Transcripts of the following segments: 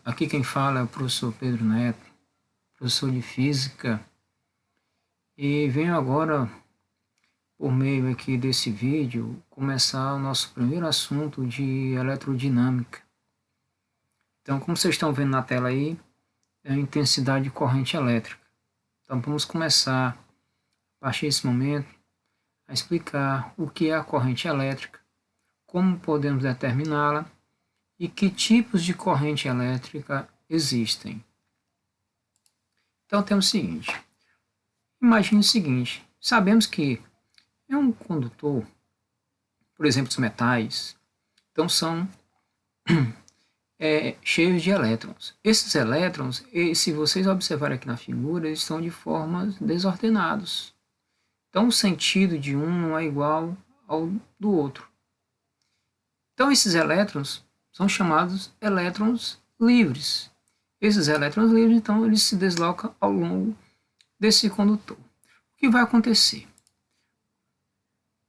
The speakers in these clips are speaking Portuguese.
Aqui quem fala é o professor Pedro Neto, professor de Física, e venho agora, por meio aqui desse vídeo, começar o nosso primeiro assunto de eletrodinâmica. Então, como vocês estão vendo na tela aí, é a intensidade de corrente elétrica. Então, vamos começar, a partir desse momento, a explicar o que é a corrente elétrica, como podemos determiná-la, e que tipos de corrente elétrica existem. Então temos o seguinte, imagine o seguinte, sabemos que é um condutor, por exemplo, os metais, então são cheios de elétrons. Esses elétrons, se vocês observarem aqui na figura, eles estão de formas desordenados. Então o sentido de um não é igual ao do outro. Então esses elétrons são chamados elétrons livres. Esses elétrons livres, então, eles se deslocam ao longo desse condutor. O que vai acontecer?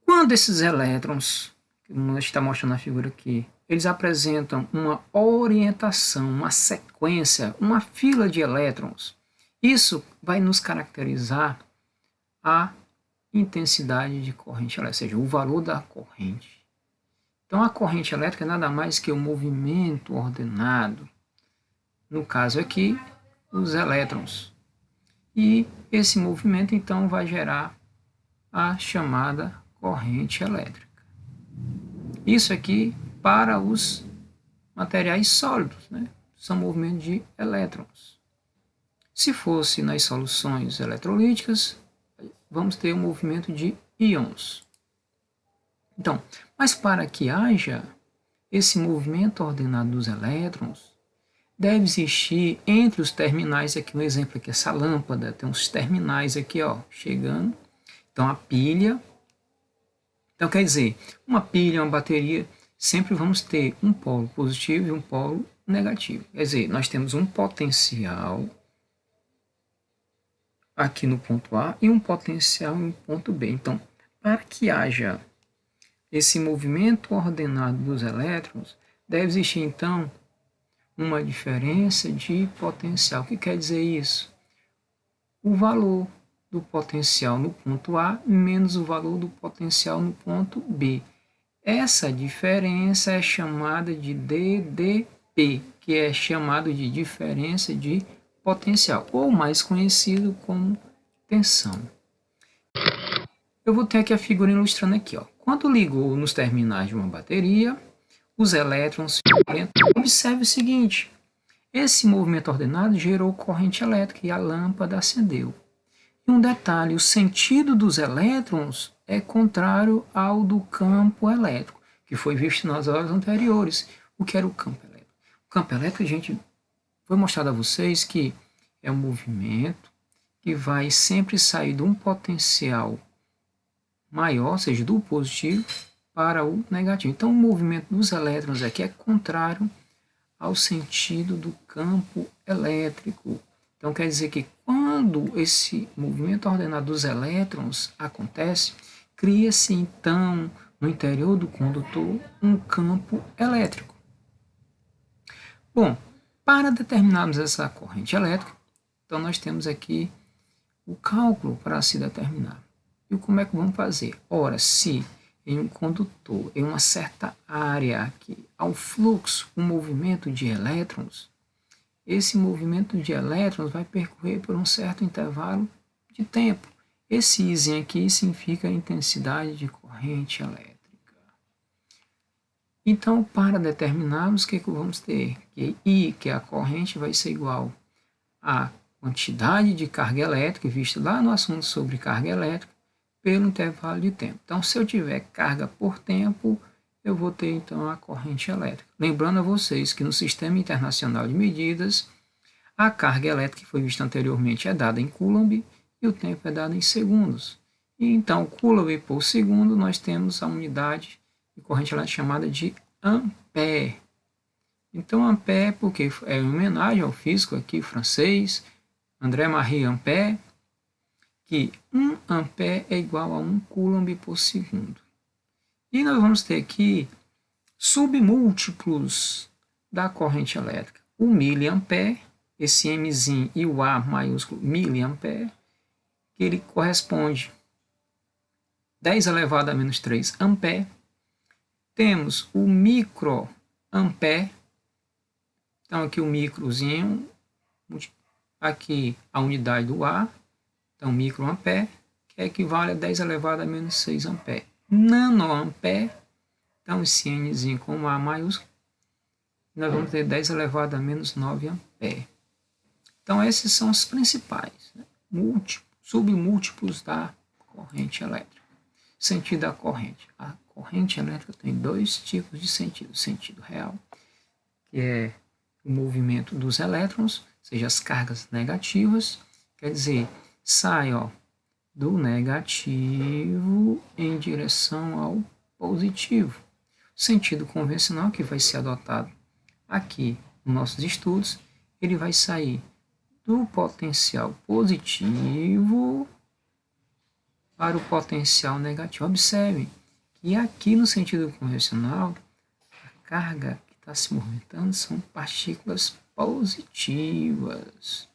Quando esses elétrons, que a gente está mostrando na figura aqui, eles apresentam uma orientação, uma sequência, uma fila de elétrons, isso vai nos caracterizar a intensidade de corrente elétrica, ou seja, o valor da corrente. Então, a corrente elétrica é nada mais que o movimento ordenado, no caso aqui, os elétrons. E esse movimento, então, vai gerar a chamada corrente elétrica. Isso aqui para os materiais sólidos, né? São movimentos de elétrons. Se fosse nas soluções eletrolíticas, vamos ter um movimento de íons. Então, mas para que haja esse movimento ordenado dos elétrons, deve existir entre os terminais, aqui um exemplo aqui, essa lâmpada, tem uns terminais aqui, ó, chegando. Então a pilha, então quer dizer, uma pilha, uma bateria, sempre vamos ter um polo positivo e um polo negativo. Quer dizer, nós temos um potencial aqui no ponto A e um potencial no ponto B. Então, para que haja esse movimento ordenado dos elétrons, deve existir então uma diferença de potencial. O que quer dizer isso? O valor do potencial no ponto A menos o valor do potencial no ponto B. Essa diferença é chamada de DDP, que é chamado de diferença de potencial, ou mais conhecido como tensão. Eu vou ter aqui a figura ilustrando aqui, ó. Quando ligou nos terminais de uma bateria, os elétrons ficam. Observe o seguinte, esse movimento ordenado gerou corrente elétrica e a lâmpada acendeu. E um detalhe, o sentido dos elétrons é contrário ao do campo elétrico, que foi visto nas aulas anteriores. O que era o campo elétrico? O campo elétrico, gente, foi mostrado a vocês que é um movimento que vai sempre sair de um potencial maior, ou seja, do positivo, para o negativo. Então, o movimento dos elétrons aqui é contrário ao sentido do campo elétrico. Então, quer dizer que quando esse movimento ordenado dos elétrons acontece, cria-se, então, no interior do condutor, um campo elétrico. Bom, para determinarmos essa corrente elétrica, então nós temos aqui o cálculo para se determinar. E como é que vamos fazer? Ora, se em um condutor, em uma certa área aqui, há um fluxo, um movimento de elétrons, esse movimento de elétrons vai percorrer por um certo intervalo de tempo. Esse I aqui significa a intensidade de corrente elétrica. Então, para determinarmos o que vamos ter, que I, que é a corrente, vai ser igual à quantidade de carga elétrica, vista lá no assunto sobre carga elétrica, pelo intervalo de tempo. Então, se eu tiver carga por tempo, eu vou ter, então, a corrente elétrica. Lembrando a vocês que no Sistema Internacional de Medidas, a carga elétrica que foi vista anteriormente é dada em Coulomb e o tempo é dado em segundos. E, então, Coulomb por segundo, nós temos a unidade de corrente elétrica chamada de ampere. Então, ampere, porque é em homenagem ao físico aqui francês, André-Marie Ampère, que 1 ampere é igual a 1 coulomb por segundo. E nós vamos ter aqui submúltiplos da corrente elétrica o miliampere, esse Mzinho e o A maiúsculo miliampere, que ele corresponde 10 elevado a menos 3 ampere. Temos o microampere, então aqui o microzinho, aqui a unidade do A, então microampere, que equivale a 10 elevado a menos 6 ampere. Nanoampere, então esse Nzinho com A maiúsculo, nós vamos ter 10 elevado a menos 9 ampere. Então esses são os principais, né? Submúltiplos da corrente elétrica. Sentido da corrente. A corrente elétrica tem dois tipos de sentido. O sentido real, que é o movimento dos elétrons, seja as cargas negativas, quer dizer, sai do negativo em direção ao positivo. O sentido convencional, que vai ser adotado aqui nos nossos estudos, ele vai sair do potencial positivo para o potencial negativo. Observe que aqui no sentido convencional, a carga que está se movimentando são partículas positivas.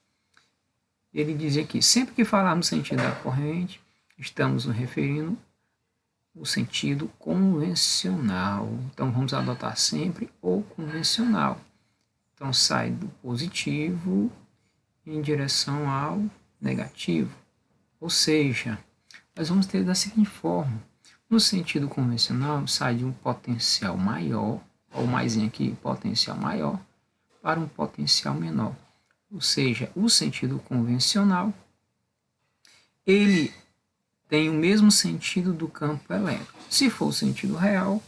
Ele dizia que sempre que falarmos no sentido da corrente, estamos nos referindo ao sentido convencional. Então vamos adotar sempre o convencional. Então sai do positivo em direção ao negativo. Ou seja, nós vamos ter da seguinte forma: no sentido convencional, sai de um potencial maior, ou mais aqui, potencial maior, para um potencial menor. Ou seja, o sentido convencional, ele tem o mesmo sentido do campo elétrico. Se for o sentido real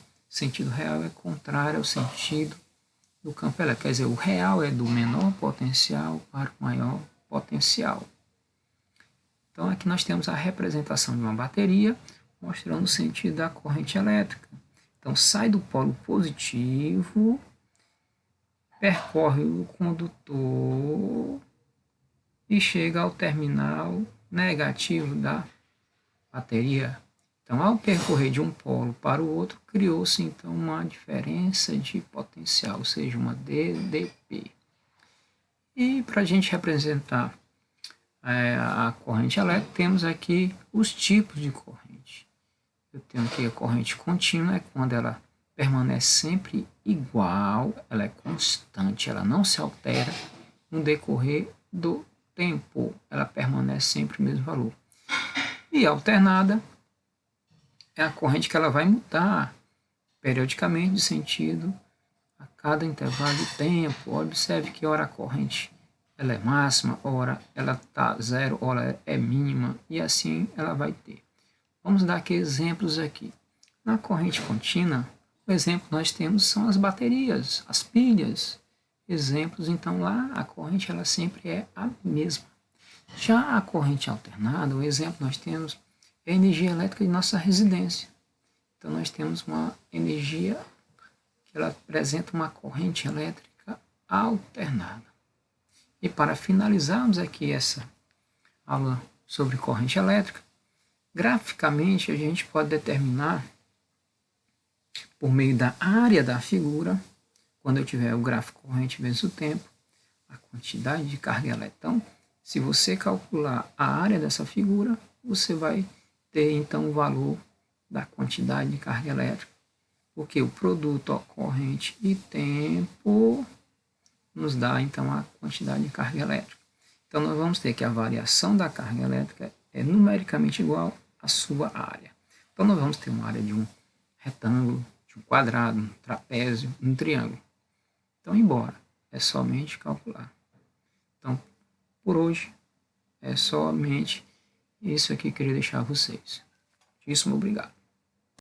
é contrário ao sentido do campo elétrico. Quer dizer, o real é do menor potencial para o maior potencial. Então aqui nós temos a representação de uma bateria mostrando o sentido da corrente elétrica. Então sai do polo positivo, percorre o condutor e chega ao terminal negativo da bateria. Então, ao percorrer de um polo para o outro, criou-se então uma diferença de potencial, ou seja, uma DDP. E para a gente representar a corrente elétrica, temos aqui os tipos de corrente. Eu tenho aqui a corrente contínua, é quando ela permanece sempre igual, ela é constante, ela não se altera no decorrer do tempo, ela permanece sempre o mesmo valor. E alternada é a corrente que ela vai mudar periodicamente de sentido a cada intervalo de tempo. Observe que ora a corrente ela é máxima, ora ela está zero, ora é mínima, e assim ela vai ter. Vamos dar aqui exemplos aqui. Na corrente contínua, o exemplo que nós temos são as baterias, as pilhas. Exemplos, então lá a corrente ela sempre é a mesma. Já a corrente alternada, o exemplo nós temos é a energia elétrica de nossa residência. Então nós temos uma energia que ela apresenta uma corrente elétrica alternada. E para finalizarmos aqui essa aula sobre corrente elétrica, graficamente a gente pode determinar por meio da área da figura, quando eu tiver o gráfico corrente vezes o tempo, a quantidade de carga elétrica. Então, se você calcular a área dessa figura, você vai ter então o valor da quantidade de carga elétrica, porque o produto corrente e tempo nos dá então a quantidade de carga elétrica. Então nós vamos ter que a variação da carga elétrica é numericamente igual à sua área. Então nós vamos ter uma área de um retângulo, de um quadrado, um trapézio, um triângulo. Então, embora é somente calcular. Então, por hoje, é somente isso aqui que eu queria deixar a vocês. Muitíssimo obrigado.